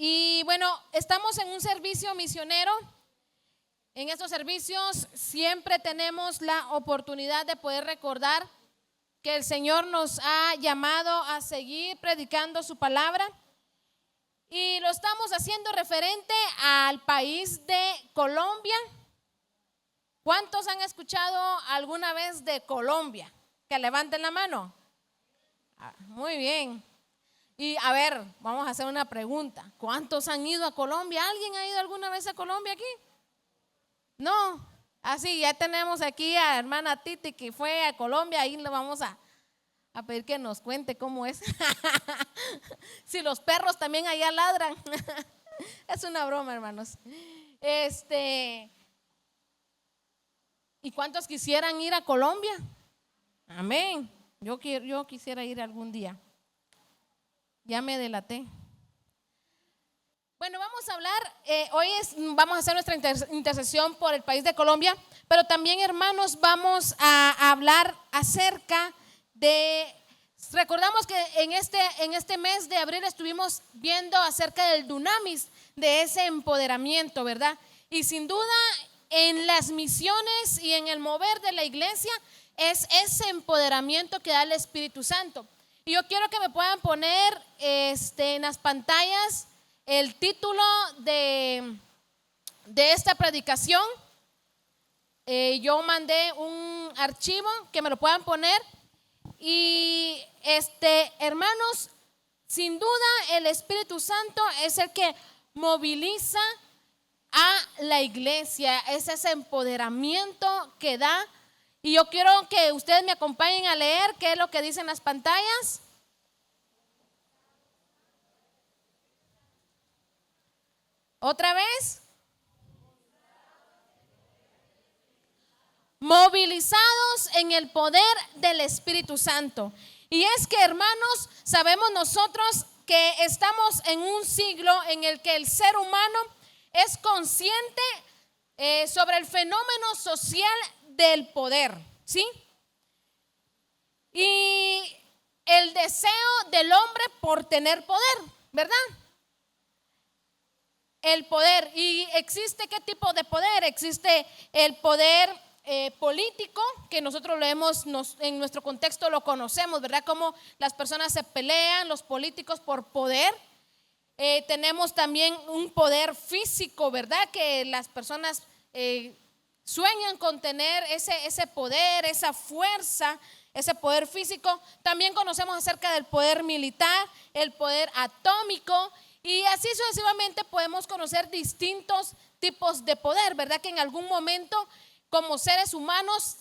Y bueno, estamos en un servicio misionero. En estos servicios siempre tenemos la oportunidad de poder recordar que el Señor nos ha llamado a seguir predicando su palabra. Y lo estamos haciendo referente al país de Colombia. ¿Cuántos han escuchado alguna vez de Colombia? Que levanten la mano. Muy bien. Y a ver, vamos a hacer una pregunta. ¿Cuántos han ido a Colombia? ¿Alguien ha ido alguna vez a Colombia aquí? No. Así, ya tenemos aquí a hermana Titi que fue a Colombia. Ahí le vamos a pedir que nos cuente cómo es. Si los perros también allá ladran. Es una broma, hermanos. ¿Y cuántos quisieran ir a Colombia? Amén. Yo quisiera ir algún día. Ya me delaté. Bueno, vamos a hablar, vamos a hacer nuestra intercesión por el país de Colombia, pero también, hermanos, vamos a hablar acerca recordamos que en este mes de abril estuvimos viendo acerca del dunamis, de ese empoderamiento, ¿verdad? Y sin duda en las misiones y en el mover de la iglesia es ese empoderamiento que da el Espíritu Santo. Y yo quiero que me puedan poner en las pantallas el título de esta predicación. Yo mandé un archivo que me lo puedan poner. Y hermanos, sin duda el Espíritu Santo es el que moviliza a la iglesia, es ese empoderamiento que da. Y yo quiero que ustedes me acompañen a leer qué es lo que dicen las pantallas. Otra vez. Movilizados en el poder del Espíritu Santo. Y es que, hermanos, sabemos nosotros que estamos en un siglo en el que el ser humano es consciente sobre el fenómeno social del poder, ¿sí? Y el deseo del hombre por tener poder, ¿verdad? El poder. ¿Y existe qué tipo de poder? Existe el poder político, que nosotros en nuestro contexto lo conocemos, ¿verdad? Como las personas se pelean, los políticos, por poder. Tenemos también un poder físico, ¿verdad? Que las personas sueñan con tener ese poder, esa fuerza, ese poder físico. También conocemos acerca del poder militar, el poder atómico, y así sucesivamente podemos conocer distintos tipos de poder, ¿verdad? Que en algún momento como seres humanos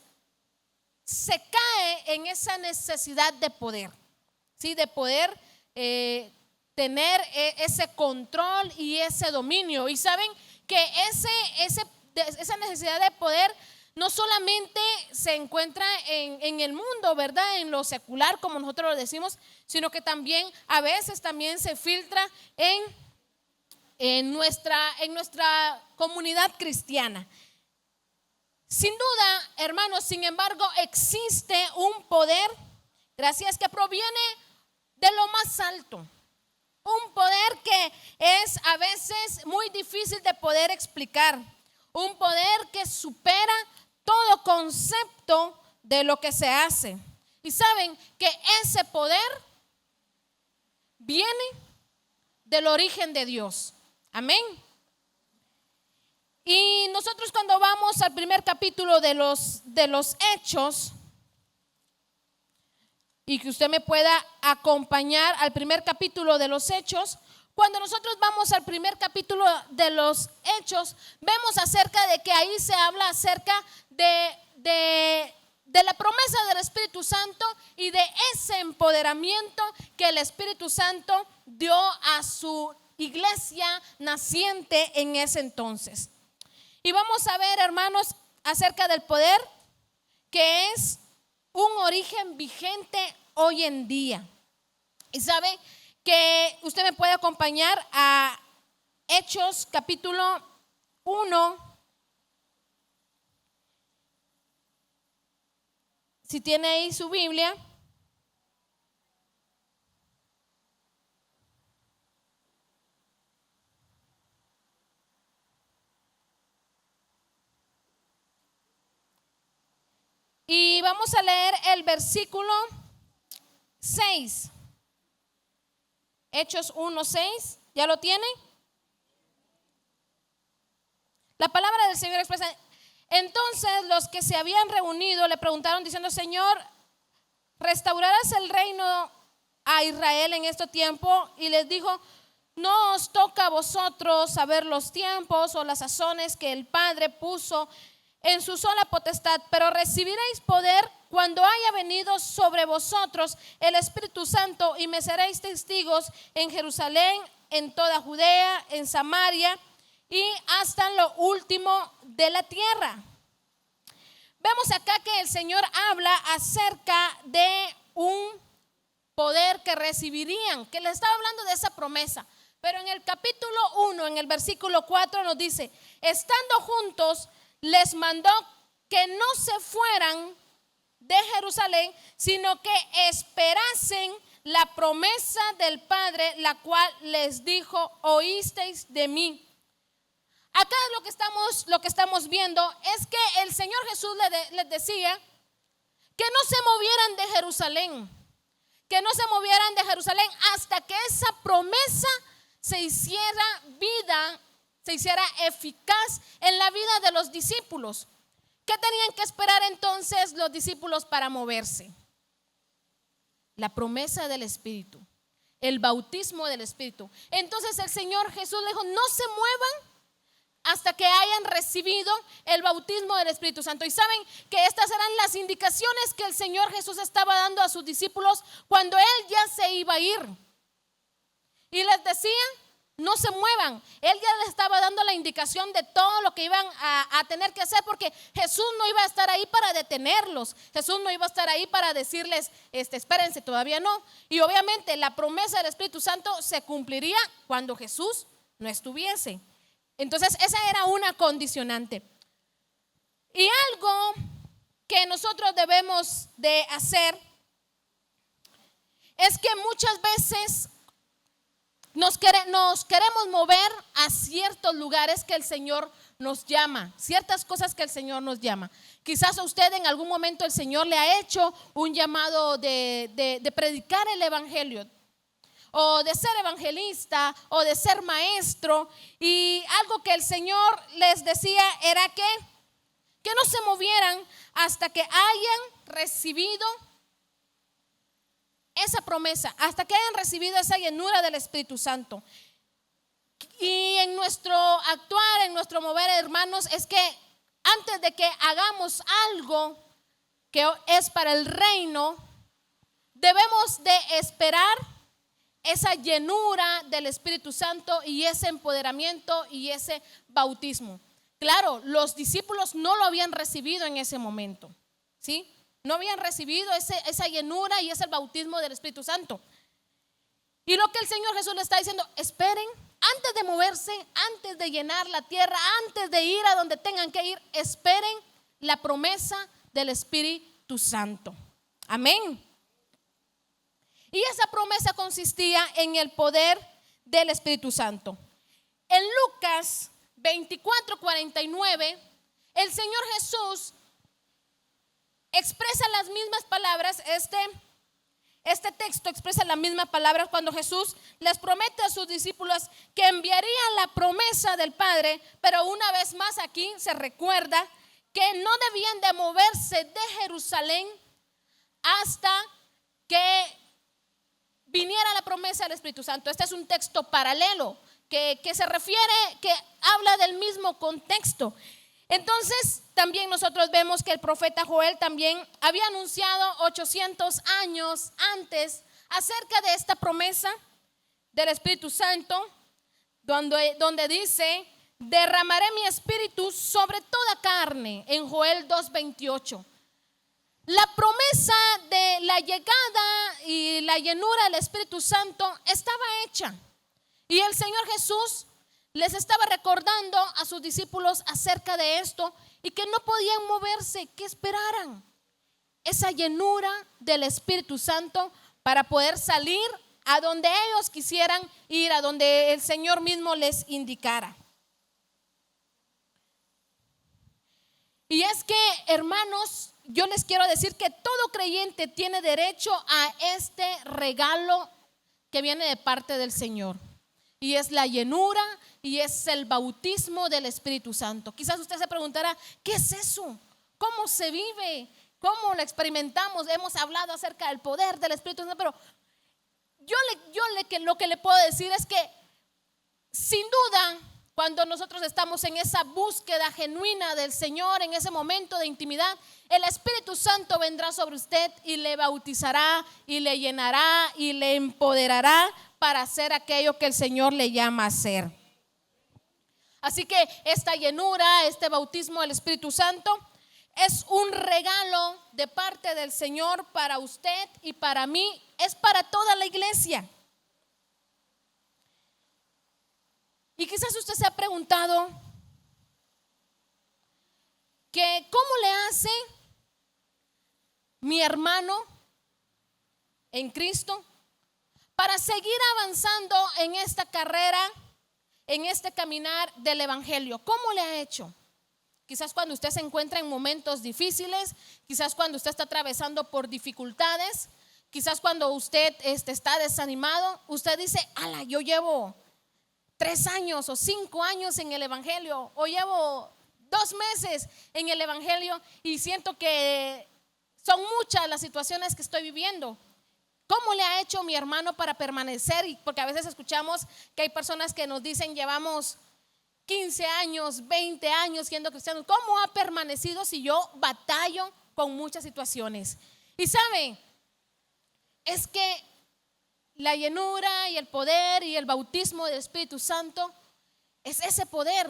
se cae en esa necesidad de poder, ¿sí? De poder tener ese control y ese dominio. Y saben que esa necesidad de poder no solamente se encuentra en el mundo, ¿verdad? En lo secular, como nosotros lo decimos, sino que también a veces también se filtra en nuestra comunidad cristiana. Sin duda, hermanos, sin embargo, existe un poder, gracias, que proviene de lo más alto. Un poder que es a veces muy difícil de poder explicar. Un poder que supera todo concepto de lo que se hace. Y saben que ese poder viene del origen de Dios. Amén. Y nosotros cuando vamos al primer capítulo de los Hechos, y que usted me pueda acompañar al primer capítulo de los Hechos, cuando nosotros vamos al primer capítulo de los Hechos, vemos acerca de que ahí se habla acerca de la promesa del Espíritu Santo y de ese empoderamiento que el Espíritu Santo dio a su iglesia naciente en ese entonces. Y vamos a ver, hermanos, acerca del poder que es un origen vigente hoy en día. Y sabe que usted me puede acompañar a Hechos capítulo 1. Si tiene ahí su Biblia. vamos a leer el versículo 6. Hechos 1:6. ¿Ya lo tienen? La palabra del Señor expresa: entonces los que se habían reunido le preguntaron diciendo: Señor, ¿restaurarás el reino a Israel en este tiempo? Y les dijo: no os toca a vosotros saber los tiempos o las sazones que el Padre puso en su sola potestad, pero recibiréis poder cuando haya venido sobre vosotros el Espíritu Santo, y me seréis testigos en Jerusalén, en toda Judea, en Samaria y hasta lo último de la tierra. Vemos acá que el Señor habla acerca de un poder que recibirían, que le estaba hablando de esa promesa. Pero en el capítulo 1, en el versículo 4 nos dice: estando juntos, les mandó que no se fueran de Jerusalén, sino que esperasen la promesa del Padre, la cual les dijo: oísteis de mí. Acá lo que estamos viendo es que el Señor Jesús les decía que no se movieran de Jerusalén, que no se movieran de Jerusalén hasta que esa promesa se hiciera vida, se hiciera eficaz en la vida de los discípulos. ¿Qué tenían que esperar entonces los discípulos para moverse? La promesa del Espíritu, el bautismo del Espíritu. Entonces el Señor Jesús le dijo: no se muevan hasta que hayan recibido el bautismo del Espíritu Santo. Y saben que estas eran las indicaciones que el Señor Jesús estaba dando a sus discípulos cuando Él ya se iba a ir. Y les decía: no se muevan. Él ya les estaba dando la indicación de todo lo que iban a tener que hacer, porque Jesús no iba a estar ahí para detenerlos. Jesús no iba a estar ahí para decirles: espérense, todavía no. Y obviamente la promesa del Espíritu Santo se cumpliría cuando Jesús no estuviese. Entonces esa era una condicionante. Y algo que nosotros debemos de hacer es que muchas veces nos queremos mover a ciertos lugares que el Señor nos llama, ciertas cosas que el Señor nos llama. Quizás a usted en algún momento el Señor le ha hecho un llamado de predicar el evangelio, o de ser evangelista, o de ser maestro. Y algo que el Señor les decía era que no se movieran hasta que hayan recibido esa promesa, hasta que hayan recibido esa llenura del Espíritu Santo. Y en nuestro actuar, en nuestro mover, hermanos, es que antes de que hagamos algo que es para el reino, debemos de esperar esa llenura del Espíritu Santo y ese empoderamiento y ese bautismo. Claro, los discípulos no lo habían recibido en ese momento, ¿sí? No habían recibido esa llenura y ese bautismo del Espíritu Santo. Y lo que el Señor Jesús le está diciendo: esperen, antes de moverse, antes de llenar la tierra, antes de ir a donde tengan que ir, esperen la promesa del Espíritu Santo. Amén. Y esa promesa consistía en el poder del Espíritu Santo. En Lucas 24:49, el Señor Jesús expresa las mismas palabras. Este texto expresa las mismas palabras cuando Jesús les promete a sus discípulos que enviaría la promesa del Padre. Pero una vez más aquí se recuerda que no debían de moverse de Jerusalén hasta que viniera la promesa del Espíritu Santo. Este es un texto paralelo que se refiere, que habla del mismo contexto. Entonces también nosotros vemos que el profeta Joel también había anunciado 800 años antes acerca de esta promesa del Espíritu Santo, donde dice: derramaré mi espíritu sobre toda carne, en Joel 2:28. La promesa de la llegada y la llenura del Espíritu Santo estaba hecha, y el Señor Jesús les estaba recordando a sus discípulos acerca de esto, y que no podían moverse, que esperaran esa llenura del Espíritu Santo para poder salir a donde ellos quisieran ir, a donde el Señor mismo les indicara. Y es que, hermanos, yo les quiero decir que todo creyente tiene derecho a este regalo que viene de parte del Señor. Y es la llenura y es el bautismo del Espíritu Santo. Quizás usted se preguntará, ¿qué es eso? ¿Cómo se vive? ¿Cómo lo experimentamos? Hemos hablado acerca del poder del Espíritu Santo, pero lo que le puedo decir es que sin duda, cuando nosotros estamos en esa búsqueda genuina del Señor, en ese momento de intimidad, el Espíritu Santo vendrá sobre usted y le bautizará y le llenará y le empoderará para hacer aquello que el Señor le llama a hacer. Así que esta llenura, este bautismo del Espíritu Santo es un regalo de parte del Señor para usted y para mí, es para toda la iglesia. Y quizás usted se ha preguntado que ¿cómo le hace mi hermano en Cristo para seguir avanzando en esta carrera, en este caminar del Evangelio? ¿Cómo le ha hecho? Quizás cuando usted se encuentra en momentos difíciles, quizás cuando usted está atravesando por dificultades, quizás cuando usted está desanimado, usted dice, ala, yo llevo 3 años o 5 años en el Evangelio, o llevo 2 meses en el Evangelio y siento que son muchas las situaciones que estoy viviendo. ¿Cómo le ha hecho mi hermano para permanecer? Porque a veces escuchamos que hay personas que nos dicen, llevamos 15 años, 20 años siendo cristianos. ¿Cómo ha permanecido si yo batallo con muchas situaciones? Y sabe, es que la llenura y el poder y el bautismo del Espíritu Santo es ese poder,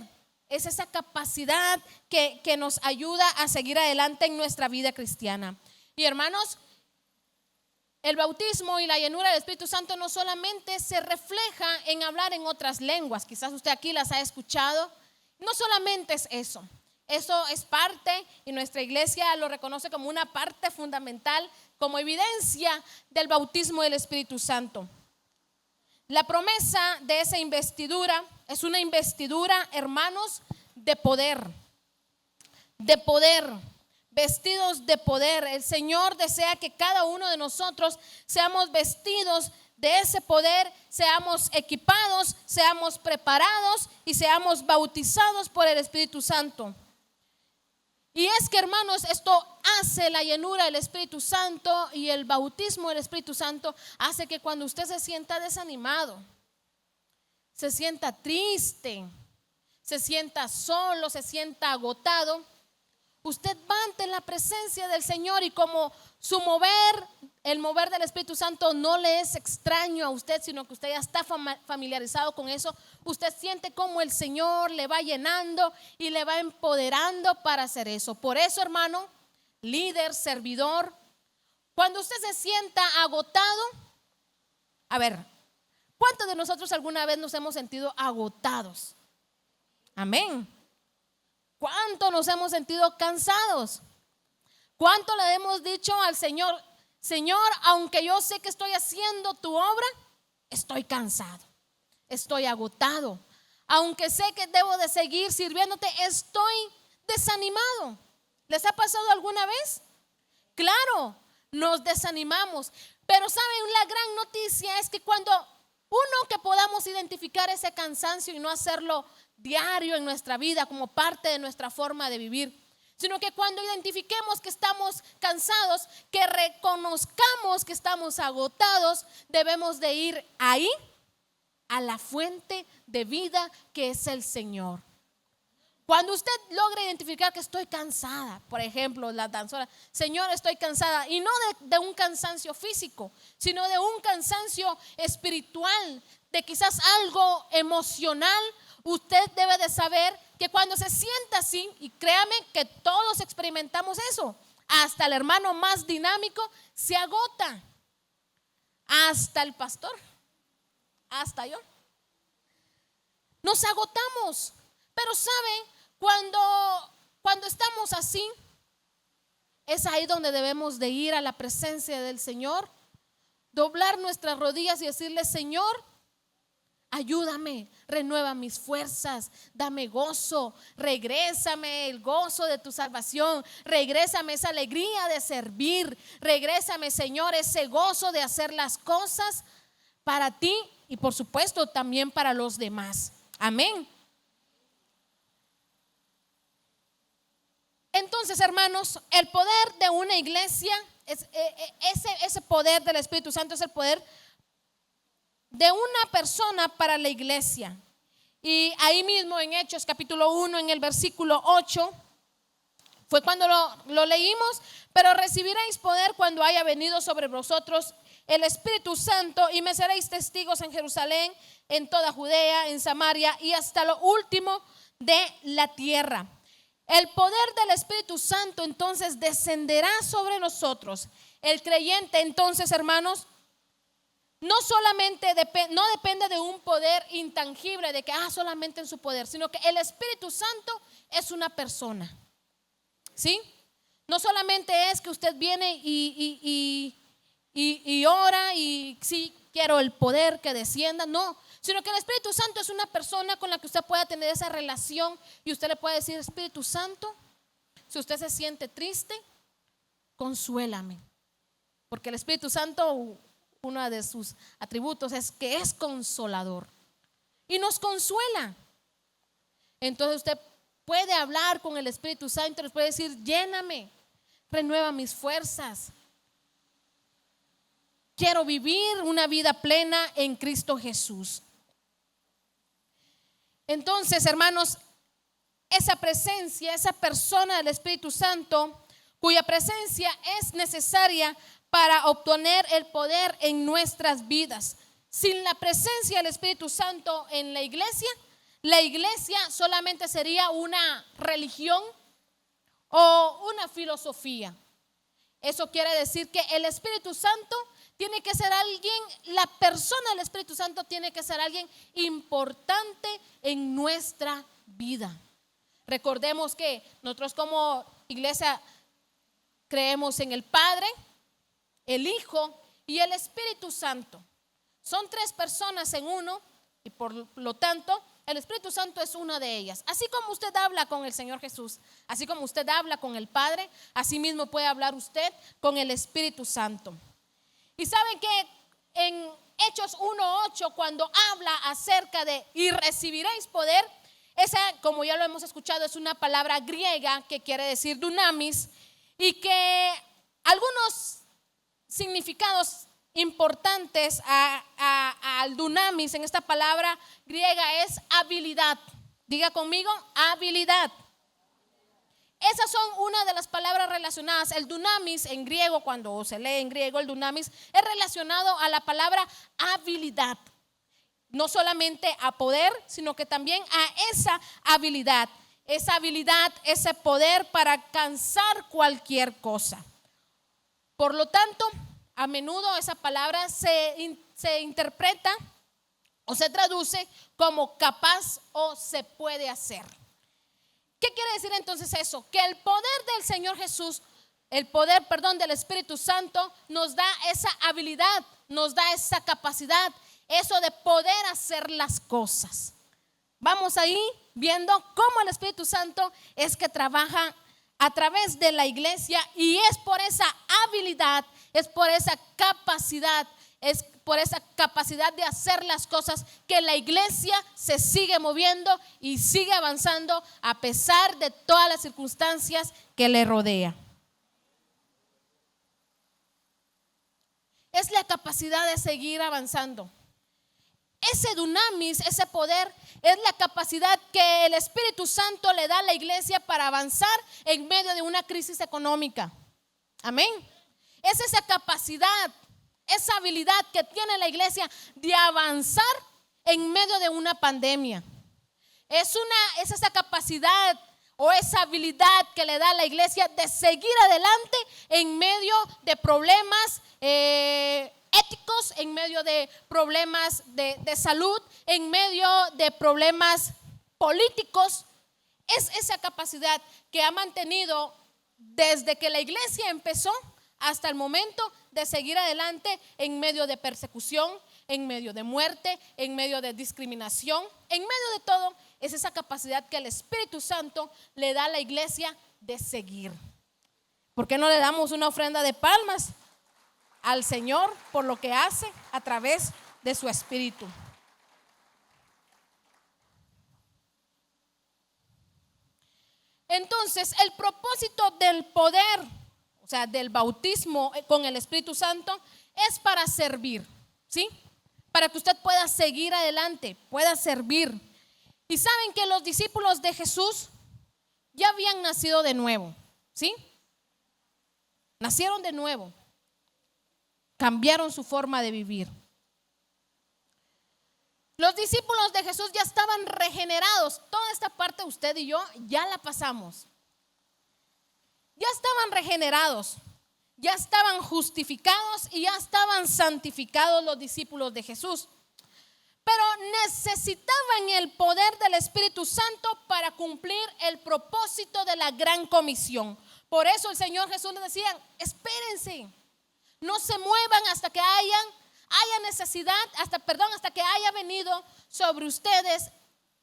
es esa capacidad que nos ayuda a seguir adelante en nuestra vida cristiana. Y hermanos, el bautismo y la llenura del Espíritu Santo no solamente se refleja en hablar en otras lenguas, quizás usted aquí las ha escuchado, no solamente es eso. Eso es parte, y nuestra iglesia lo reconoce como una parte fundamental, como evidencia del bautismo del Espíritu Santo. La promesa de esa investidura es una investidura, hermanos, de poder, vestidos de poder. El Señor desea que cada uno de nosotros seamos vestidos de ese poder, seamos equipados, seamos preparados y seamos bautizados por el Espíritu Santo. Y es que, hermanos, esto hace la llenura del Espíritu Santo y el bautismo del Espíritu Santo hace que cuando usted se sienta desanimado, se sienta triste, se sienta solo, se sienta agotado, usted va ante la presencia del Señor y como su mover, el mover del Espíritu Santo no le es extraño a usted, sino que usted ya está familiarizado con eso, usted siente como el Señor le va llenando y le va empoderando para hacer eso. Por eso, hermano, líder, servidor, cuando usted se sienta agotado, a ver, ¿cuántos de nosotros alguna vez nos hemos sentido agotados? Amén. ¿Cuánto nos hemos sentido cansados? ¿Cuánto le hemos dicho al Señor, Señor, aunque yo sé que estoy haciendo tu obra, estoy cansado, estoy agotado? Aunque sé que debo de seguir sirviéndote, estoy desanimado. ¿Les ha pasado alguna vez? Claro, nos desanimamos. Pero ¿saben? La gran noticia es que cuando que podamos identificar ese cansancio y no hacerlo diario en nuestra vida como parte de nuestra forma de vivir, sino que cuando identifiquemos que estamos cansados, que reconozcamos que estamos agotados, debemos de ir ahí a la fuente de vida que es el Señor. Cuando usted logra identificar que estoy cansada, por ejemplo, la danzora, Señor, estoy cansada, y no de un cansancio físico, sino de un cansancio espiritual, de quizás algo emocional. Usted debe de saber que cuando se sienta así, y créame que todos experimentamos eso, hasta el hermano más dinámico se agota, hasta el pastor, hasta yo, nos agotamos. Pero ¿sabe? Cuando estamos así, es ahí donde debemos de ir a la presencia del Señor, doblar nuestras rodillas y decirle: Señor, Ayúdame, renueva mis fuerzas, dame gozo, regrésame el gozo de tu salvación, regrésame esa alegría de servir, regrésame, Señor, ese gozo de hacer las cosas para ti y por supuesto también para los demás. Amén. Entonces, hermanos, el poder de una iglesia, ese poder del Espíritu Santo es el poder de una persona para la iglesia. Y ahí mismo en Hechos capítulo 1, en el versículo 8, fue cuando lo leímos: pero recibiréis poder cuando haya venido sobre vosotros el Espíritu Santo, y me seréis testigos en Jerusalén, en toda Judea, en Samaria y hasta lo último de la tierra. El poder del Espíritu Santo entonces descenderá sobre nosotros. El creyente entonces, hermanos, no solamente no depende de un poder intangible, de que solamente en su poder, sino que el Espíritu Santo es una persona. ¿Sí? No solamente es que usted viene y ora y sí, quiero el poder que descienda, no, sino que el Espíritu Santo es una persona con la que usted pueda tener esa relación y usted le puede decir: Espíritu Santo, si usted se siente triste, consuélame, porque el Espíritu Santo, uno de sus atributos es que es consolador y nos consuela. Entonces usted puede hablar con el Espíritu Santo, les puede decir: lléname, renueva mis fuerzas, quiero vivir una vida plena en Cristo Jesús. Entonces, hermanos, esa presencia, esa persona del Espíritu Santo, cuya presencia es necesaria para obtener el poder en nuestras vidas. Sin la presencia del Espíritu Santo en la iglesia solamente sería una religión o una filosofía. Eso quiere decir que el Espíritu Santo tiene que ser alguien, la persona del Espíritu Santo tiene que ser alguien importante en nuestra vida. Recordemos que nosotros como iglesia creemos en el Padre, el Hijo y el Espíritu Santo. Son tres personas en uno y por lo tanto el Espíritu Santo es una de ellas. Así como usted habla con el Señor Jesús, así como usted habla con el Padre, así mismo puede hablar usted con el Espíritu Santo. Y saben que en Hechos 1:8, cuando habla acerca de y recibiréis poder, esa, como ya lo hemos escuchado, es una palabra griega que quiere decir dunamis, y que algunos significados importantes al dunamis en esta palabra griega es habilidad. Diga conmigo, habilidad. Esas son una de las palabras relacionadas. El dunamis en griego, cuando se lee en griego, el dunamis es relacionado a la palabra habilidad. No solamente a poder, sino que también a esa habilidad, ese poder para alcanzar cualquier cosa. Por lo tanto, a menudo esa palabra se interpreta o se traduce como capaz o se puede hacer. ¿Qué quiere decir entonces eso? Que el poder del Señor Jesús, el poder, del Espíritu Santo nos da esa habilidad, nos da esa capacidad, eso de poder hacer las cosas. Vamos ahí viendo cómo el Espíritu Santo es que trabaja a través de la iglesia, y es por esa habilidad, es por esa capacidad, es por esa capacidad de hacer las cosas que la iglesia se sigue moviendo y sigue avanzando a pesar de todas las circunstancias que le rodea. Es la capacidad de seguir avanzando. Ese dunamis, ese poder, es la capacidad que el Espíritu Santo le da a la iglesia para avanzar en medio de una crisis económica. Amén. Es esa capacidad, esa habilidad que tiene la iglesia de avanzar en medio de una pandemia. Es esa capacidad o esa habilidad que le da a la iglesia de seguir adelante en medio de problemas éticos, en medio de problemas de salud, en medio de problemas políticos. Es esa capacidad que ha mantenido desde que la iglesia empezó hasta el momento de seguir adelante en medio de persecución, en medio de muerte, en medio de discriminación, en medio de todo, es esa capacidad que el Espíritu Santo le da a la iglesia de seguir. ¿Por qué no le damos una ofrenda de palmas al Señor por lo que hace a través de su Espíritu? Entonces, el propósito del poder, o sea, del bautismo con el Espíritu Santo, es para servir, ¿sí? Para que usted pueda seguir adelante, pueda servir. Y saben que los discípulos de Jesús ya habían nacido de nuevo, ¿sí? Nacieron de nuevo, cambiaron su forma de vivir. Los discípulos de Jesús ya estaban regenerados. Toda esta parte usted y yo ya la pasamos. Ya estaban regenerados, ya estaban justificados y ya estaban santificados los discípulos de Jesús. Pero necesitaban el poder del Espíritu Santo para cumplir el propósito de la gran comisión. Por eso el Señor Jesús les decía: espérense, no se muevan hasta que haya necesidad, hasta que haya venido sobre ustedes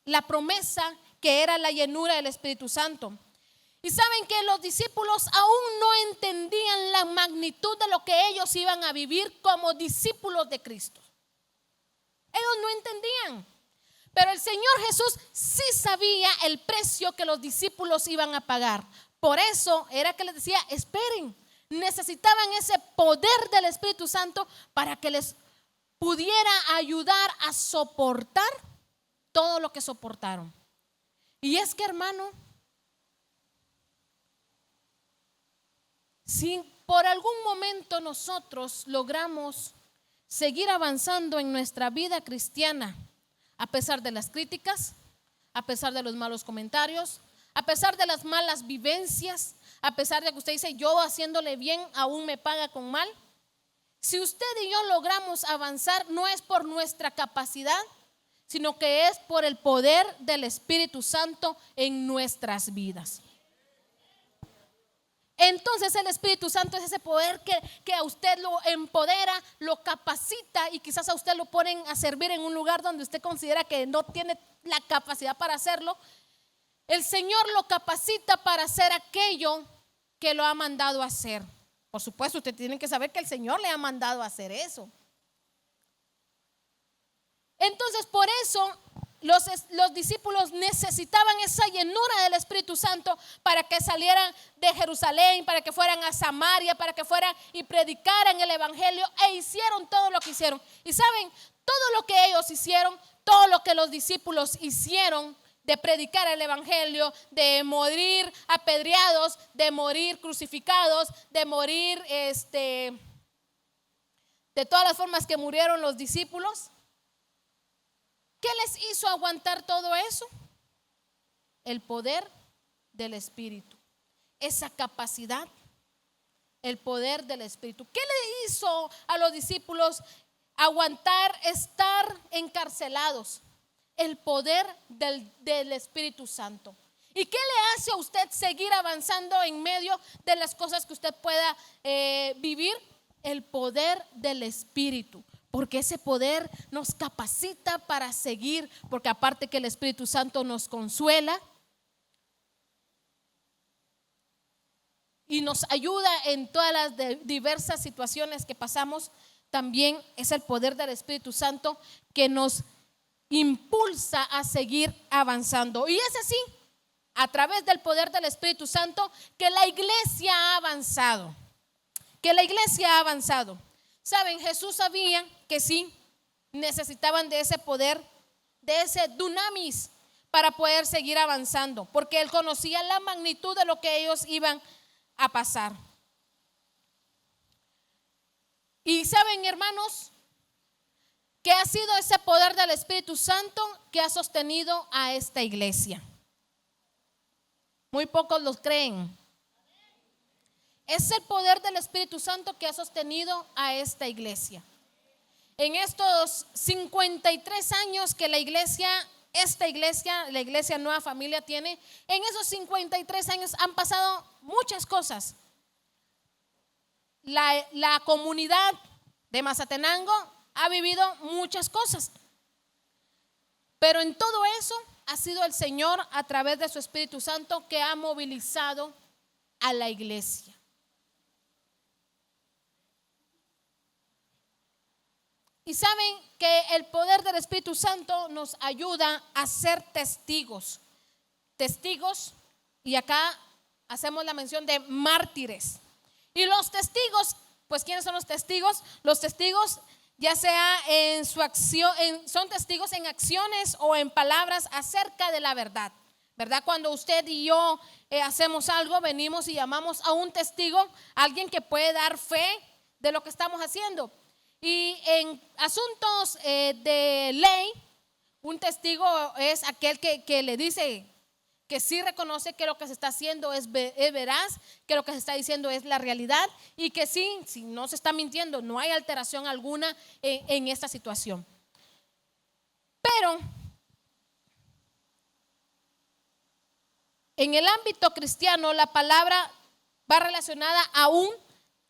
la promesa que era la llenura del Espíritu Santo. Y saben que los discípulos aún no entendían la magnitud de lo que ellos iban a vivir como discípulos de Cristo. Ellos no entendían, pero el Señor Jesús sí sabía el precio que los discípulos iban a pagar. Por eso era que les decía: esperen. Necesitaban ese poder del Espíritu Santo para que les pudiera ayudar a soportar todo lo que soportaron. Y es que, hermano, si por algún momento nosotros logramos seguir avanzando en nuestra vida cristiana, a pesar de las críticas, a pesar de los malos comentarios, a pesar de las malas vivencias, a pesar de que usted dice: yo haciéndole bien aún me paga con mal. Si usted y yo logramos avanzar, no es por nuestra capacidad, sino que es por el poder del Espíritu Santo en nuestras vidas. Entonces el Espíritu Santo es ese poder que a usted lo empodera, lo capacita, y quizás a usted lo ponen a servir en un lugar donde usted considera que no tiene la capacidad para hacerlo. El Señor lo capacita para hacer aquello que lo ha mandado a hacer. Por supuesto, usted tiene que saber que el Señor le ha mandado a hacer eso. Entonces, por eso los discípulos necesitaban esa llenura del Espíritu Santo para que salieran de Jerusalén, para que fueran a Samaria, para que fueran y predicaran el evangelio, e hicieron todo lo que hicieron. Y saben, todo lo que ellos hicieron, todo lo que los discípulos hicieron, de predicar el evangelio, de morir apedreados, de morir crucificados, de morir de todas las formas que murieron los discípulos. ¿Qué les hizo aguantar todo eso? El poder del Espíritu, esa capacidad, el poder del Espíritu. ¿Qué le hizo a los discípulos aguantar estar encarcelados? El poder del Espíritu Santo. ¿Y qué le hace a usted seguir avanzando en medio de las cosas que usted pueda vivir? El poder del Espíritu. Porque ese poder nos capacita para seguir, porque aparte que el Espíritu Santo nos consuela y nos ayuda en todas las diversas situaciones que pasamos, también es el poder del Espíritu Santo que nos impulsa a seguir avanzando. Y es así, a través del poder del Espíritu Santo, que la iglesia ha avanzado. Saben, Jesús sabía que sí necesitaban de ese poder, de ese dunamis, para poder seguir avanzando, porque él conocía la magnitud de lo que ellos iban a pasar. Y saben, hermanos, que ha sido ese poder del Espíritu Santo que ha sostenido a esta iglesia. Muy pocos los creen. Es el poder del Espíritu Santo que ha sostenido a esta iglesia. En estos 53 años que la iglesia Nueva Familia tiene, en esos 53 años han pasado muchas cosas. La comunidad de Mazatenango ha vivido muchas cosas. Pero en todo eso ha sido el Señor a través de su Espíritu Santo que ha movilizado a la iglesia. Y saben que el poder del Espíritu Santo nos ayuda a ser testigos. Testigos, y acá hacemos la mención de mártires. Y los testigos, pues ¿quiénes son los testigos? Los testigos, ya sea en su acción, son testigos en acciones o en palabras acerca de la verdad. ¿Verdad? Cuando usted y yo hacemos algo, venimos y llamamos a un testigo, alguien que puede dar fe de lo que estamos haciendo. Y en asuntos de ley, un testigo es aquel que le dice que sí reconoce que lo que se está haciendo es veraz, que lo que se está diciendo es la realidad y que sí, si no se está mintiendo, no hay alteración alguna en esta situación. Pero en el ámbito cristiano, la palabra va relacionada a un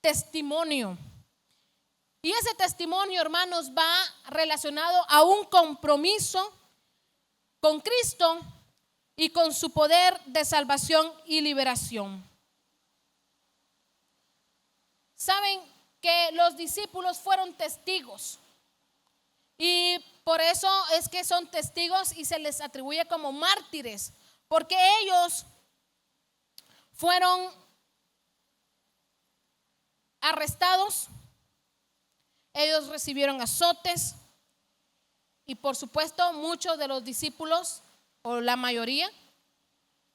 testimonio. Y ese testimonio, hermanos, va relacionado a un compromiso con Cristo y con su poder de salvación y liberación. Saben que los discípulos fueron testigos y por eso es que son testigos y se les atribuye como mártires, porque ellos fueron arrestados, ellos recibieron azotes y por supuesto muchos de los discípulos, o la mayoría,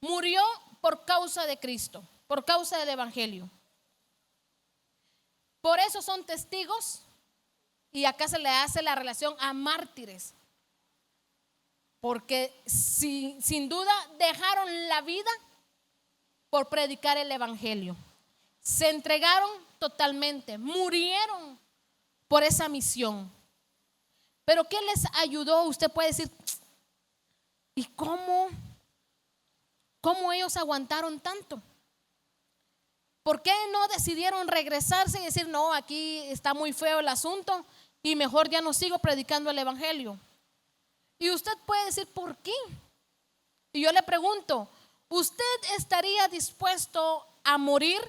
murió por causa de Cristo, por causa del Evangelio. Por eso son testigos y acá se le hace la relación a mártires, porque sin duda dejaron la vida por predicar el Evangelio. Se entregaron totalmente, murieron por esa misión. Pero ¿qué les ayudó? Usted puede decir, ¿y cómo ellos aguantaron tanto? ¿Por qué no decidieron regresarse y decir, no, aquí está muy feo el asunto y mejor ya no sigo predicando el Evangelio? Y usted puede decir, ¿por qué? Y yo le pregunto, ¿usted estaría dispuesto a morir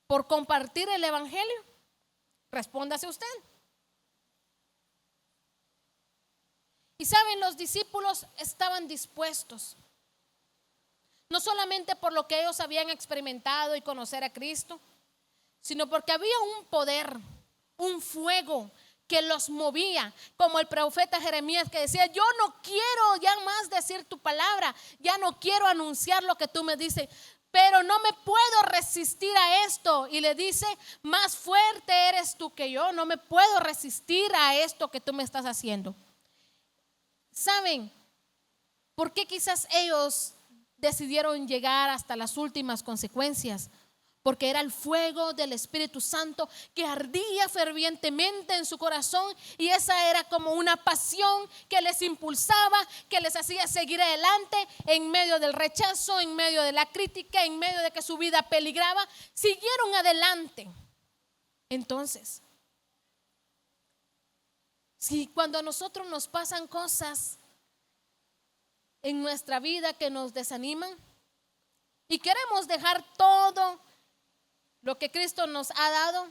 por compartir el Evangelio? Respóndase usted. Y saben, los discípulos estaban dispuestos, no solamente por lo que ellos habían experimentado y conocer a Cristo, sino porque había un poder, un fuego que los movía, como el profeta Jeremías que decía, yo no quiero ya más decir tu palabra, ya no quiero anunciar lo que tú me dices, pero no me puedo resistir a esto. Y le dice, más fuerte eres tú que yo, no me puedo resistir a esto que tú me estás haciendo. ¿Saben por qué quizás ellos decidieron llegar hasta las últimas consecuencias? Porque era el fuego del Espíritu Santo que ardía fervientemente en su corazón, y esa era como una pasión que les impulsaba, que les hacía seguir adelante en medio del rechazo, en medio de la crítica, en medio de que su vida peligraba. Siguieron adelante. Entonces, si cuando a nosotros nos pasan cosas en nuestra vida que nos desaniman y queremos dejar todo lo que Cristo nos ha dado,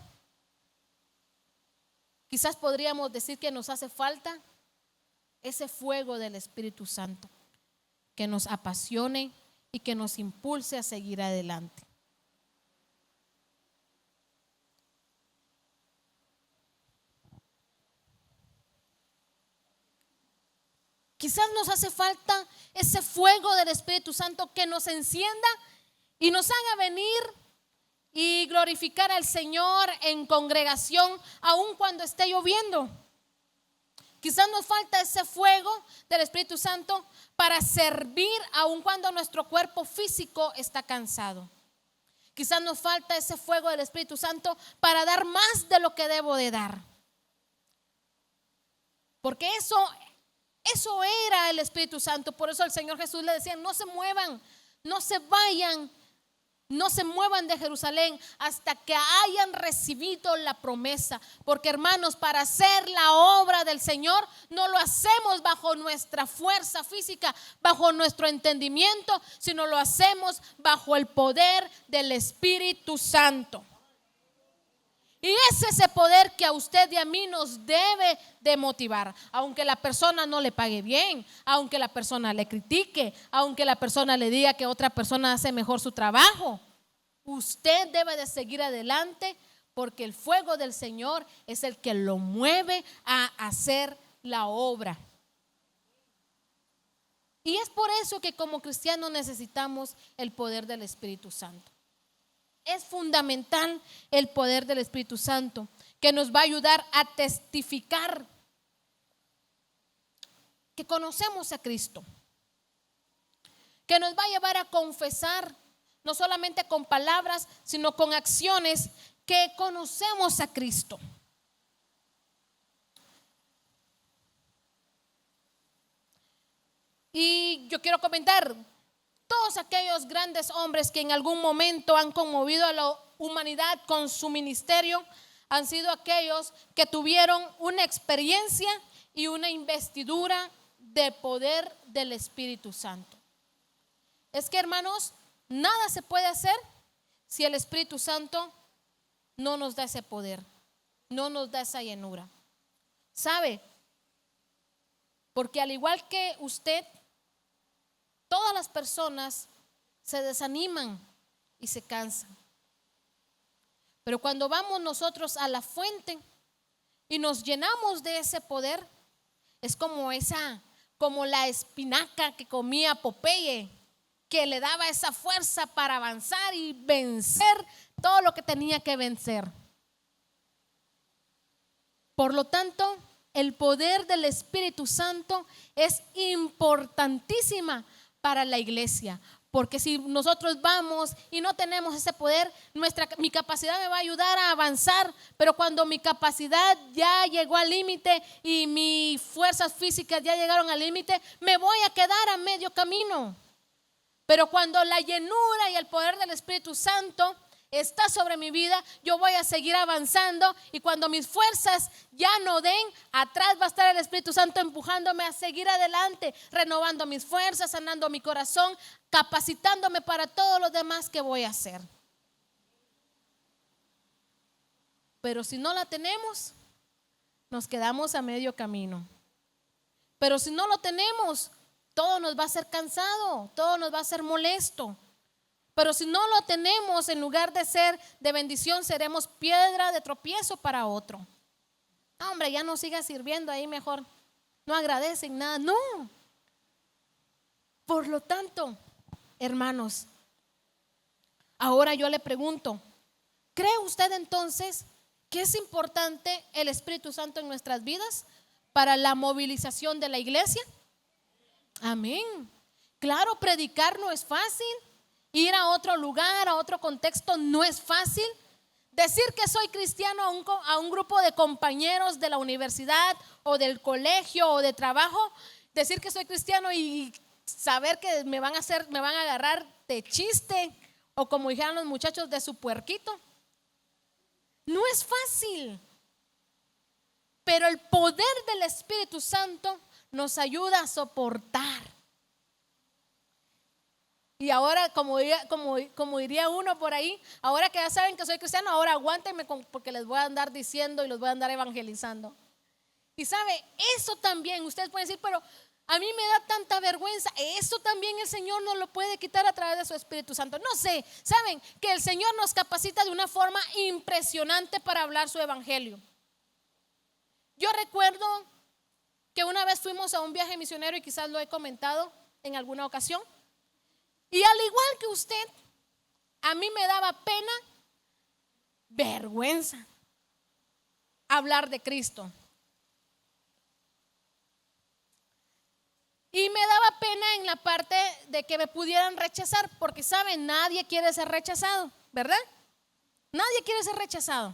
quizás podríamos decir que nos hace falta ese fuego del Espíritu Santo que nos apasione y que nos impulse a seguir adelante. Quizás nos hace falta ese fuego del Espíritu Santo que nos encienda y nos haga venir y glorificar al Señor en congregación, aun cuando esté lloviendo. Quizás nos falta ese fuego del Espíritu Santo para servir aun cuando nuestro cuerpo físico está cansado. Quizás nos falta ese fuego del Espíritu Santo para dar más de lo que debo de dar. Porque eso era el Espíritu Santo. Por eso el Señor Jesús le decía, no se muevan, no se vayan No se muevan de Jerusalén hasta que hayan recibido la promesa. Porque, hermanos, para hacer la obra del Señor no lo hacemos bajo nuestra fuerza física, bajo nuestro entendimiento, sino lo hacemos bajo el poder del Espíritu Santo. Y es ese poder que a usted y a mí nos debe de motivar. Aunque la persona no le pague bien, aunque la persona le critique, aunque la persona le diga que otra persona hace mejor su trabajo, usted debe de seguir adelante, porque el fuego del Señor es el que lo mueve a hacer la obra. Y es por eso que como cristianos necesitamos el poder del Espíritu Santo. Es fundamental el poder del Espíritu Santo, que nos va a ayudar a testificar que conocemos a Cristo, que nos va a llevar a confesar, no solamente con palabras, sino con acciones, que conocemos a Cristo. Y yo quiero comentar, todos aquellos grandes hombres que en algún momento han conmovido a la humanidad con su ministerio han sido aquellos que tuvieron una experiencia y una investidura de poder del Espíritu Santo. Es que, hermanos, nada se puede hacer si el Espíritu Santo no nos da ese poder, no nos da esa llenura. ¿Sabe? Porque al igual que usted, todas las personas se desaniman y se cansan. Pero cuando vamos nosotros a la fuente y nos llenamos de ese poder, es como la espinaca que comía Popeye, que le daba esa fuerza para avanzar y vencer todo lo que tenía que vencer. Por lo tanto, el poder del Espíritu Santo es importantísima para la iglesia, porque si nosotros vamos y no tenemos ese poder, mi capacidad me va a ayudar a avanzar, pero cuando mi capacidad ya llegó al límite y mis fuerzas físicas ya llegaron al límite, me voy a quedar a medio camino. Pero cuando la llenura y el poder del Espíritu Santo está sobre mi vida, yo voy a seguir avanzando, y cuando mis fuerzas ya no den, atrás va a estar el Espíritu Santo empujándome a seguir adelante, renovando mis fuerzas, sanando mi corazón, capacitándome para todo lo demás que voy a hacer. Pero si no la tenemos, nos quedamos a medio camino. Pero si no lo tenemos, todo nos va a ser cansado, todo nos va a ser molesto. Pero si no lo tenemos, en lugar de ser de bendición, seremos piedra de tropiezo para otro. No, hombre, ya no siga sirviendo ahí, mejor no agradecen nada. No. Por lo tanto, hermanos, ahora yo le pregunto, ¿cree usted entonces que es importante el Espíritu Santo en nuestras vidas para la movilización de la iglesia? Amén. Claro, predicar no es fácil. Ir a otro lugar, a otro contexto, no es fácil. Decir que soy cristiano a un grupo de compañeros de la universidad o del colegio o de trabajo, decir que soy cristiano y saber que me van a agarrar de chiste, o como dijeron los muchachos, de su puerquito, no es fácil. Pero el poder del Espíritu Santo nos ayuda a soportar. Y ahora, como diría uno por ahí, ahora que ya saben que soy cristiano, ahora aguántenme porque les voy a andar diciendo y los voy a andar evangelizando. Y sabe, eso también, ustedes pueden decir, pero a mí me da tanta vergüenza. Eso también el Señor nos lo puede quitar a través de su Espíritu Santo. No sé, saben que el Señor nos capacita de una forma impresionante para hablar su evangelio. Yo recuerdo que una vez fuimos a un viaje misionero, y quizás lo he comentado en alguna ocasión. Y al igual que usted, a mí me daba pena, vergüenza, hablar de Cristo. Y me daba pena en la parte de que me pudieran rechazar, porque saben, nadie quiere ser rechazado, ¿verdad? Nadie quiere ser rechazado.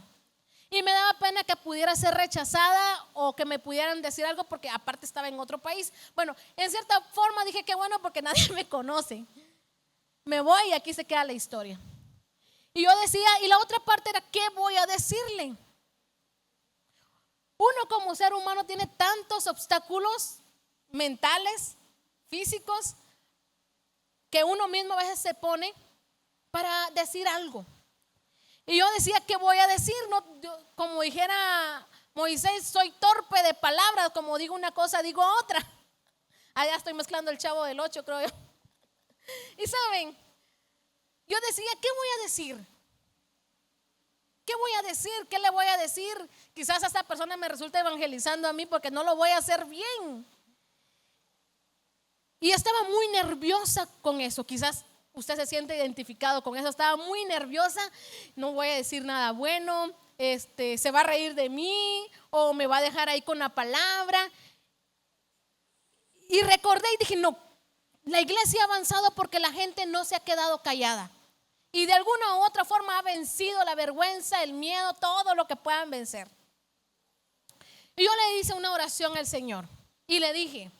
Y me daba pena que pudiera ser rechazada o que me pudieran decir algo, porque aparte estaba en otro país. Bueno, en cierta forma dije que bueno, porque nadie me conoce. Me voy y aquí se queda la historia. Y yo decía, y la otra parte era, ¿qué voy a decirle? Uno como ser humano tiene tantos obstáculos mentales, físicos, que uno mismo a veces se pone para decir algo. Y yo decía, ¿qué voy a decir? No, como dijera Moisés, soy torpe de palabras, como digo una cosa, digo otra. Allá estoy mezclando el Chavo del 8, creo yo. Y saben, yo decía, ¿qué voy a decir? ¿Qué voy a decir? ¿Qué le voy a decir? Quizás a esta persona me resulte evangelizando a mí porque no lo voy a hacer bien. Y estaba muy nerviosa con eso. Quizás usted se siente identificado con eso. Estaba muy nerviosa. No voy a decir nada bueno. Se va a reír de mí o me va a dejar ahí con la palabra. Y recordé y dije, no, la iglesia ha avanzado porque la gente no se ha quedado callada. Y de alguna u otra forma ha vencido la vergüenza, el miedo, todo lo que puedan vencer. Y yo le hice una oración al Señor y le dije,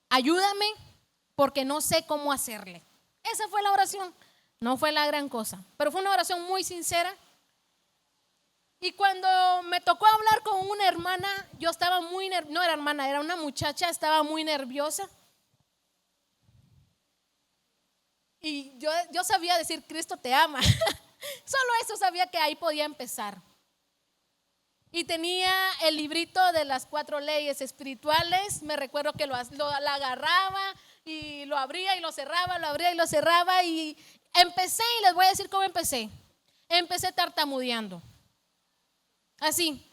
ayúdame porque no sé cómo hacerle. Esa fue la oración. No fue la gran cosa, pero fue una oración muy sincera. Y cuando me tocó hablar con una hermana, yo estaba muy nerviosa. No era hermana, era una muchacha, estaba muy nerviosa. Y yo sabía decir, Cristo te ama. Solo eso sabía, que ahí podía empezar. Y tenía el librito de las 4 leyes espirituales. Me recuerdo que la agarraba y lo abría y lo cerraba, lo abría y lo cerraba. Y empecé, y les voy a decir cómo empecé. Empecé tartamudeando. Así,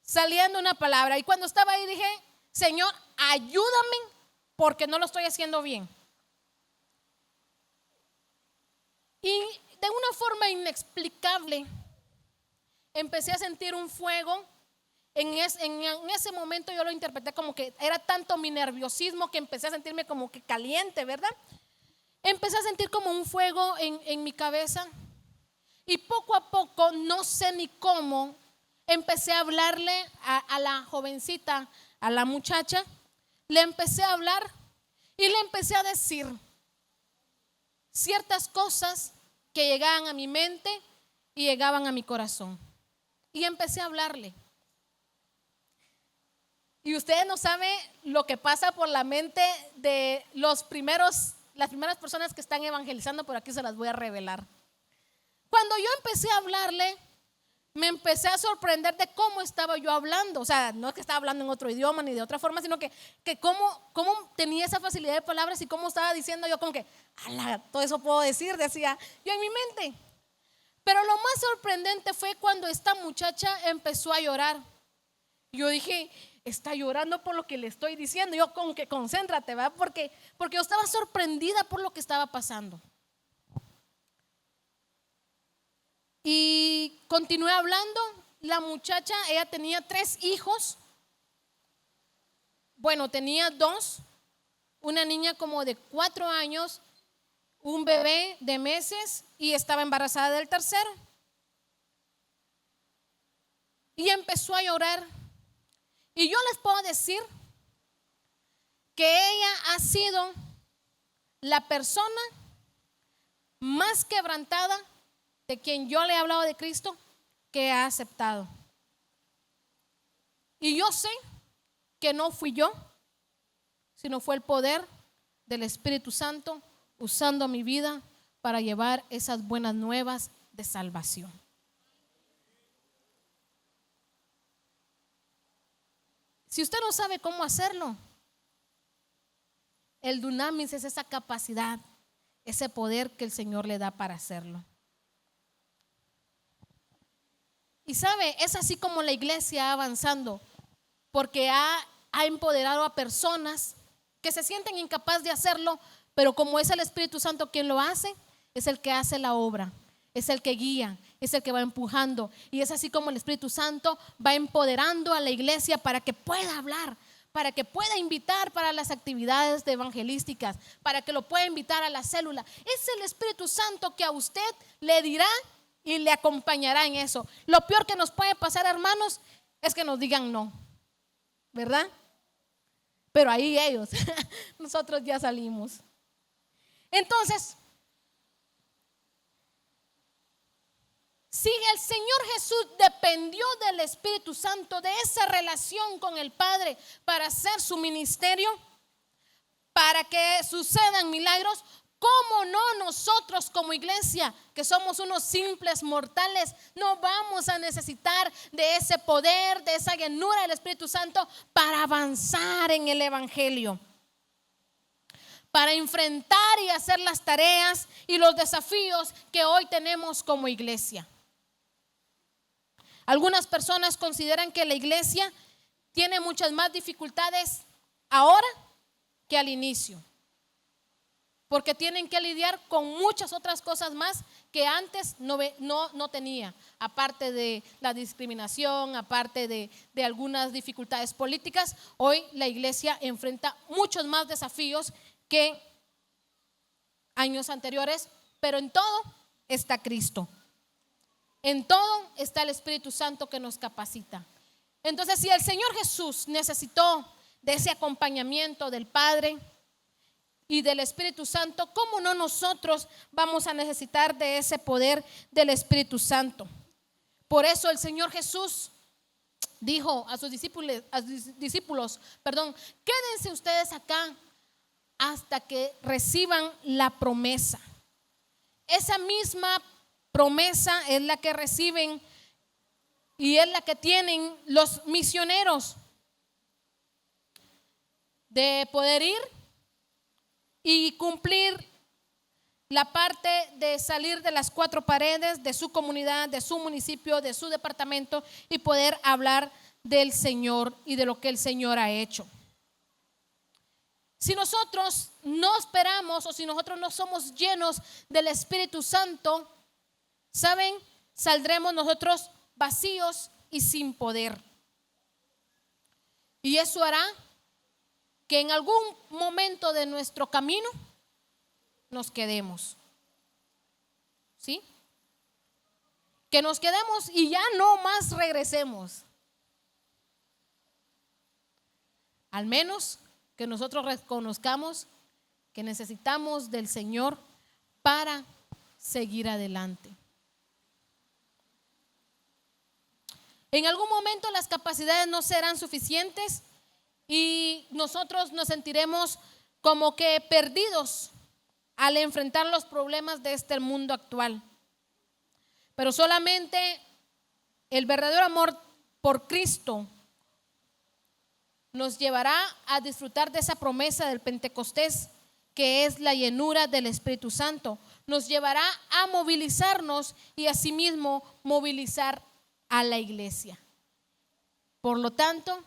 saliendo una palabra. Y cuando estaba ahí dije, Señor, ayúdame porque no lo estoy haciendo bien. Y de una forma inexplicable empecé a sentir un fuego. En ese momento yo lo interpreté como que era tanto mi nerviosismo que empecé a sentirme como que caliente, ¿verdad? Empecé a sentir como un fuego en mi cabeza. Y poco a poco, no sé ni cómo, empecé a hablarle a la jovencita, a la muchacha. Le empecé a hablar y le empecé a decir ciertas cosas que llegaban a mi mente y llegaban a mi corazón. Y empecé a hablarle. Y ustedes no saben lo que pasa por la mente de las primeras personas que están evangelizando. Por aquí se las voy a revelar. Cuando yo empecé a hablarle, me empecé a sorprender de cómo estaba yo hablando. O sea, no es que estaba hablando en otro idioma ni de otra forma, sino que cómo tenía esa facilidad de palabras y cómo estaba diciendo yo como que, ala, todo eso puedo decir, decía yo en mi mente. Pero lo más sorprendente fue cuando esta muchacha empezó a llorar. Yo dije, está llorando por lo que le estoy diciendo. Yo como que concéntrate, ¿verdad? Porque yo estaba sorprendida por lo que estaba pasando. Y continué hablando. La muchacha, ella tenía 3 hijos. Bueno, tenía 2. Una niña como de 4 años, un bebé de meses y estaba embarazada del tercero. Y empezó a llorar. Y yo les puedo decir que ella ha sido la persona más quebrantada de quien yo le he hablado de Cristo que ha aceptado. Y yo sé que no fui yo, sino fue el poder del Espíritu Santo usando mi vida para llevar esas buenas nuevas de salvación. Si usted no sabe cómo hacerlo, el dunamis es esa capacidad, ese poder que el Señor le da para hacerlo. Y sabe, es así como la iglesia ha avanzando, porque ha empoderado a personas que se sienten incapaces de hacerlo, pero como es el Espíritu Santo quien lo hace, es el que hace la obra, es el que guía, es el que va empujando. Y es así como el Espíritu Santo va empoderando a la iglesia para que pueda hablar, para que pueda invitar para las actividades evangelísticas, para que lo pueda invitar a la célula. Es el Espíritu Santo que a usted le dirá y le acompañará en eso. Lo peor que nos puede pasar, hermanos, es que nos digan no, ¿verdad? Pero ahí ellos, nosotros ya salimos. Entonces, Si el Señor Jesús dependió del Espíritu Santo, de esa relación con el Padre para hacer su ministerio, para que sucedan milagros, ¿cómo no nosotros como iglesia, que somos unos simples mortales, no vamos a necesitar de ese poder, de esa llenura del Espíritu Santo para avanzar en el Evangelio? Para enfrentar y hacer las tareas y los desafíos que hoy tenemos como iglesia. Algunas personas consideran que la iglesia tiene muchas más dificultades ahora que al inicio, porque tienen que lidiar con muchas otras cosas más que antes no tenía, aparte de la discriminación, aparte de algunas dificultades políticas. Hoy la iglesia enfrenta muchos más desafíos que años anteriores, pero en todo está Cristo. En todo está el Espíritu Santo que nos capacita. Entonces, si el Señor Jesús necesitó de ese acompañamiento del Padre y del Espíritu Santo, ¿cómo no nosotros vamos a necesitar de ese poder del Espíritu Santo? Por eso el Señor Jesús dijo a sus discípulos, quédense ustedes acá hasta que reciban la promesa. Esa misma promesa es la que reciben y es la que tienen los misioneros, de poder ir y cumplir la parte de salir de las cuatro paredes de su comunidad, de su municipio, de su departamento, y poder hablar del Señor y de lo que el Señor ha hecho. Si nosotros no esperamos, o si nosotros no somos llenos del Espíritu Santo, ¿saben? Saldremos nosotros vacíos y sin poder. Y eso hará que en algún momento de nuestro camino nos quedemos. ¿Sí? Que nos quedemos y ya no más regresemos. Al menos que nosotros reconozcamos que necesitamos del Señor para seguir adelante. En algún momento las capacidades no serán suficientes y nosotros nos sentiremos como que perdidos al enfrentar los problemas de este mundo actual. Pero solamente el verdadero amor por Cristo nos llevará a disfrutar de esa promesa del Pentecostés, que es la llenura del Espíritu Santo. Nos llevará a movilizarnos y asimismo movilizar a la iglesia. Por lo tanto,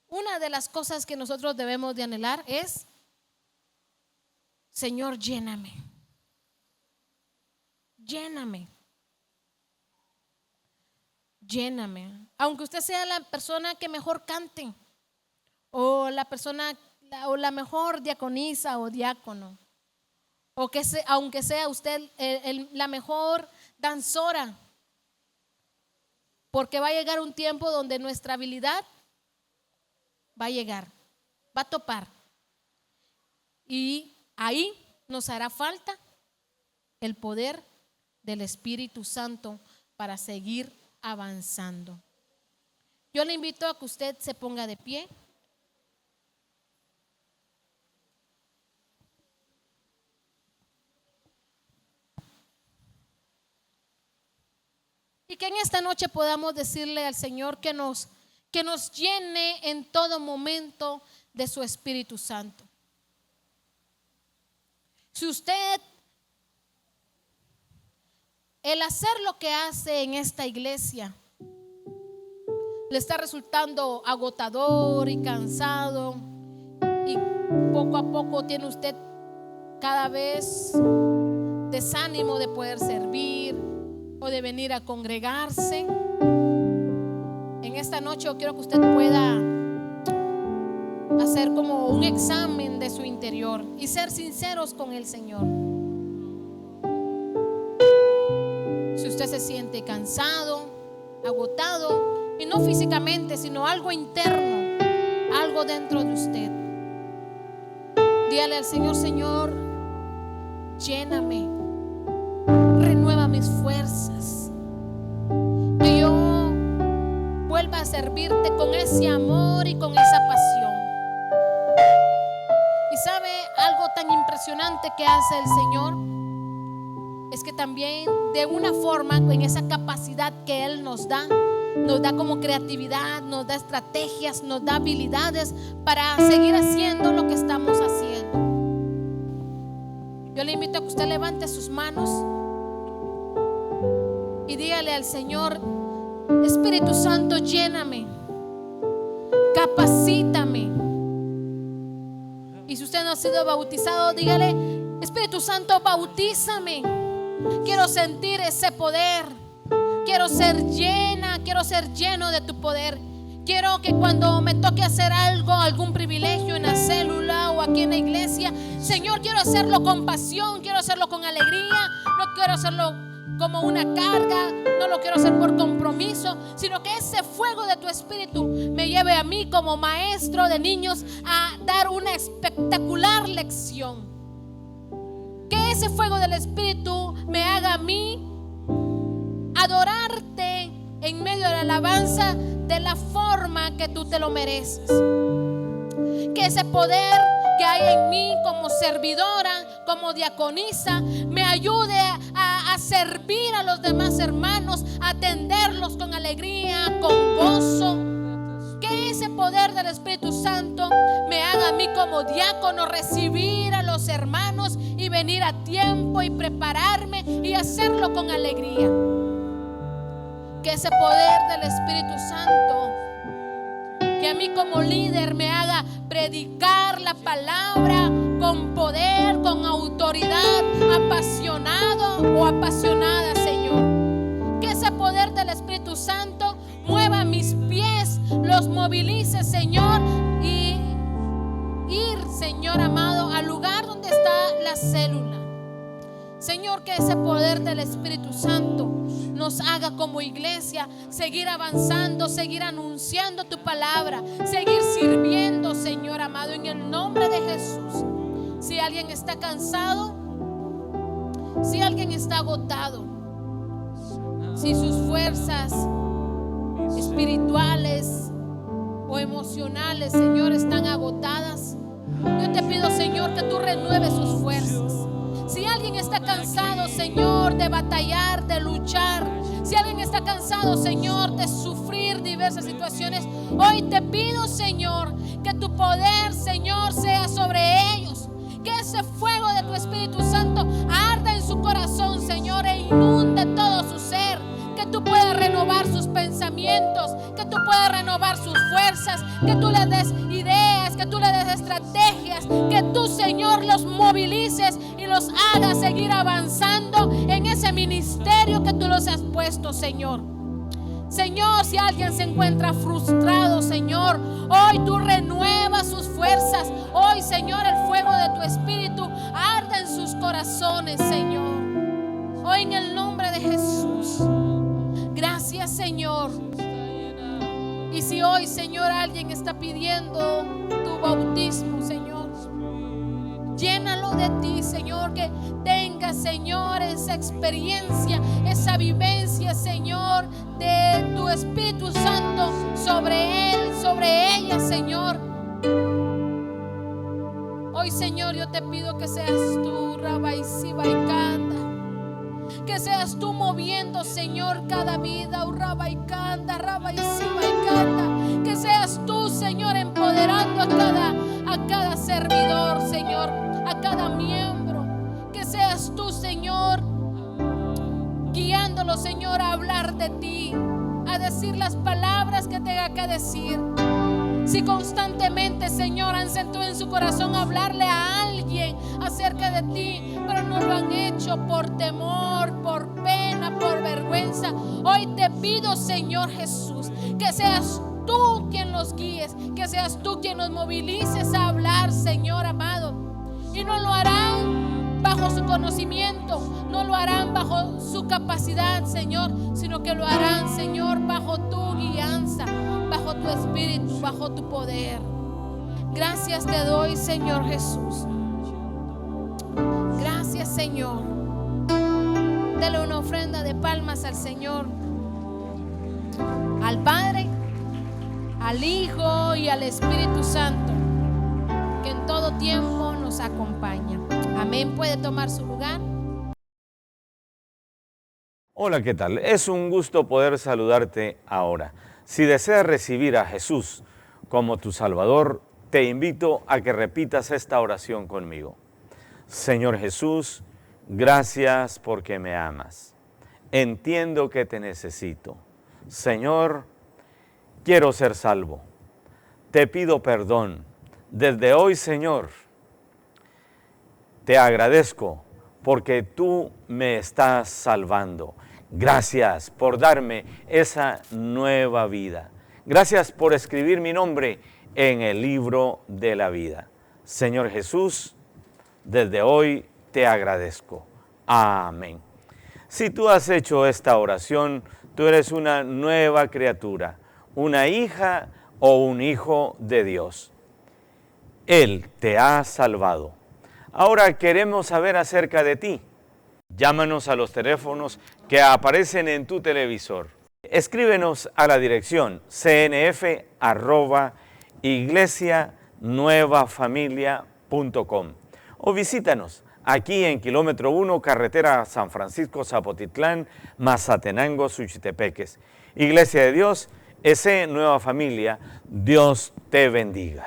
una de las cosas que nosotros debemos de anhelar es: Señor, lléname. Lléname. Lléname. Aunque usted sea la persona que mejor cante, o la persona, o la mejor diaconisa o diácono, o que aunque sea usted la mejor danzora, porque va a llegar un tiempo donde nuestra habilidad va a llegar, va a topar, y ahí nos hará falta el poder del Espíritu Santo para seguir avanzando. Yo le invito a que usted se ponga de pie. Y que en esta noche podamos decirle al Señor que nos llene en todo momento de su Espíritu Santo. Si usted, el hacer lo que hace en esta iglesia, le está resultando agotador y cansado, y poco a poco tiene usted cada vez desánimo de poder servir o de venir a congregarse, en esta noche yo quiero que usted pueda hacer como un examen de su interior y ser sinceros con el Señor. Si usted se siente cansado, agotado, y no físicamente, sino algo interno, algo dentro de usted, dígale al Señor: Señor, lléname, renueva mis servirte con ese amor y con esa pasión. Y sabe algo tan impresionante que hace el Señor, es que también de una forma, en esa capacidad que Él nos da como creatividad, nos da estrategias, nos da habilidades para seguir haciendo lo que estamos haciendo. Yo le invito a que usted levante sus manos y dígale al Señor: Espíritu Santo, lléname, capacítame. Y si usted no ha sido bautizado, dígale: Espíritu Santo, bautízame. Quiero sentir ese poder. Quiero ser llena, quiero ser lleno de tu poder. Quiero que cuando me toque hacer algo, algún privilegio en la célula o aquí en la iglesia, Señor, quiero hacerlo con pasión, quiero hacerlo con alegría. No quiero hacerlo como una carga, no lo quiero hacer por compromiso, sino que ese fuego de tu espíritu me lleve a mí como maestro de niños a dar una espectacular lección. Que ese fuego del espíritu me haga a mí adorarte en medio de la alabanza de la forma que tú te lo mereces. Que ese poder que hay en mí como servidora, como diaconisa, me ayude a servir a los demás hermanos, a atenderlos con alegría, con gozo. Que ese poder del Espíritu Santo me haga a mí como diácono recibir a los hermanos y venir a tiempo y prepararme y hacerlo con alegría. Que ese poder del Espíritu Santo, que a mí como líder me haga predicar la palabra con poder, con autoridad, apasionado o apasionada, Señor. Que ese poder del Espíritu Santo mueva mis pies, los movilice, Señor, y ir, Señor amado, al lugar donde está la célula. Señor, que ese poder del Espíritu Santo nos haga como iglesia seguir avanzando, seguir anunciando tu palabra, seguir sirviendo, Señor amado, en el nombre de Jesús. Si alguien está cansado, si alguien está agotado, si sus fuerzas espirituales o emocionales, Señor, están agotadas, yo te pido, Señor, que tú renueves sus fuerzas. Si alguien está cansado, Señor, de batallar, de luchar, si alguien está cansado, Señor, de sufrir diversas situaciones, hoy te pido, Señor, que tu poder, Señor, sea sobre ellos. Que ese fuego de tu Espíritu Santo arda en su corazón, Señor, e inunde todo su ser. Que tú puedas renovar sus pensamientos, que tú puedas renovar sus fuerzas, que tú les des ideas, que tú les des estrategias, que tú, Señor, los movilices y los hagas seguir avanzando en ese ministerio que tú los has puesto, Señor. Señor, si alguien se encuentra frustrado, Señor, hoy tú renuevas sus fuerzas. Hoy, Señor, el fuego de tu Espíritu arde en sus corazones, Señor. Hoy en el nombre de Jesús. Gracias, Señor. Y si hoy, Señor, alguien está pidiendo tu bautismo, Señor, llénalo de ti, Señor, que tenga, Señor, esa experiencia, esa vivencia, Señor, de tu Espíritu Santo sobre él, sobre ella, Señor. Hoy, Señor, yo te pido que seas tú, Rabbi Sibaikanda, que seas tú moviendo, Señor, cada vida, Rabbi Kanda, Rabbi Sibaikanda, que seas tú, Señor, empoderando a cada servidor, Señor, a cada miembro, que seas tú, Señor, guiándolo, Señor, a hablar de ti, a decir las palabras que tenga que decir. Si constantemente, Señor, han sentido en su corazón hablarle a alguien acerca de ti, pero no lo han hecho por temor, por pena, por vergüenza, hoy te pido, Señor Jesús, que seas tú quien los guíes, que seas tú quien los movilices a hablar, Señor amado. Y no lo harán bajo su conocimiento, no lo harán bajo su capacidad, Señor, sino que lo harán, Señor, bajo tu guianza, bajo tu espíritu, bajo tu poder. Gracias te doy, Señor Jesús. Gracias, Señor. Dale una ofrenda de palmas al Señor, al Padre al Hijo y al Espíritu Santo, que en todo tiempo nos acompaña. Amén. Puede tomar su lugar. Hola, ¿qué tal? Es un gusto poder saludarte ahora. Si deseas recibir a Jesús como tu Salvador, te invito a que repitas esta oración conmigo. Señor Jesús, gracias porque me amas. Entiendo que te necesito. Señor, quiero ser salvo. Te pido perdón. Desde hoy, Señor, te agradezco porque tú me estás salvando. Gracias por darme esa nueva vida. Gracias por escribir mi nombre en el libro de la vida. Señor Jesús, desde hoy te agradezco. Amén. Si tú has hecho esta oración, tú eres una nueva criatura, una hija o un hijo de Dios. Él te ha salvado. Ahora queremos saber acerca de ti. Llámanos a los teléfonos que aparecen en tu televisor. Escríbenos a la dirección cnf@iglesianuevafamilia.com o visítanos aquí en kilómetro 1, carretera San Francisco Zapotitlán, Mazatenango, Suchitepeques. Iglesia de Dios, Nueva Familia, Dios te bendiga.